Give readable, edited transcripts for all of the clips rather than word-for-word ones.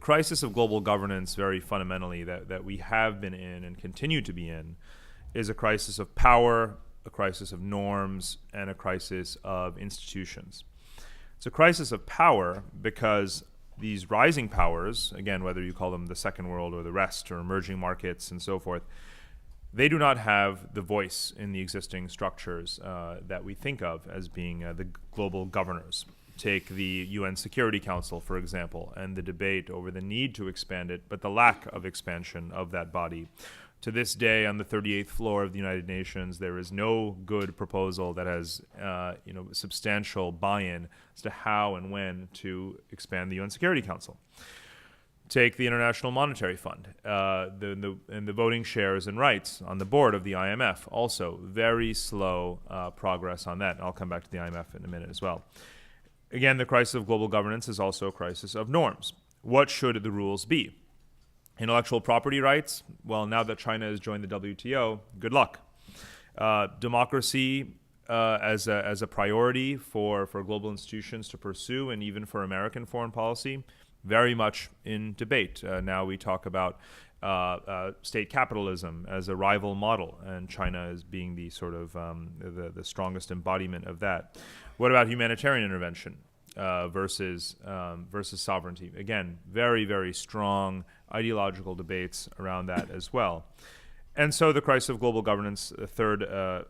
crisis of global governance, very fundamentally, that we have been in and continue to be in, is a crisis of power, a crisis of norms, and a crisis of institutions. It's a crisis of power because these rising powers, again, whether you call them the second world or the rest or emerging markets and so forth, they do not have the voice in the existing structures that we think of as being the global governors. Take the UN Security Council, for example, and the debate over the need to expand it, but the lack of expansion of that body. To this day, on the 38th floor of the United Nations, there is no good proposal that has substantial buy-in as to how and when to expand the UN Security Council. Take the International Monetary Fund, the voting shares and rights on the board of the IMF. Also, very slow progress on that. And I'll come back to the IMF in a minute as well. Again, the crisis of global governance is also a crisis of norms. What should the rules be? Intellectual property rights? Well, now that China has joined the WTO, good luck. Democracy as a priority for global institutions to pursue, and even for American foreign policy, very much in debate. Now we talk about state capitalism as a rival model, and China as being the sort of the strongest embodiment of that. What about humanitarian intervention versus sovereignty? Again, very, very strong ideological debates around that as well. And so the crisis of global governance, the third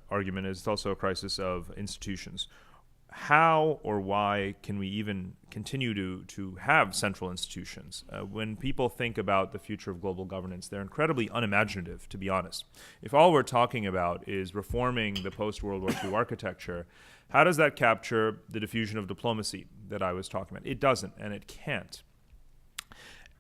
argument, is also a crisis of institutions. How or why can we even continue to have central institutions? When people think about the future of global governance, they're incredibly unimaginative, to be honest. If all we're talking about is reforming the post-World War II architecture, how does that capture the diffusion of diplomacy that I was talking about? It doesn't, and it can't.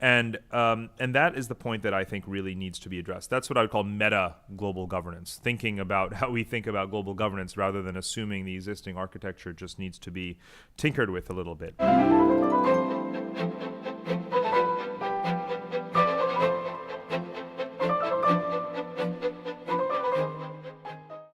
And that is the point that I think really needs to be addressed. That's what I would call meta global governance, thinking about how we think about global governance rather than assuming the existing architecture just needs to be tinkered with a little bit.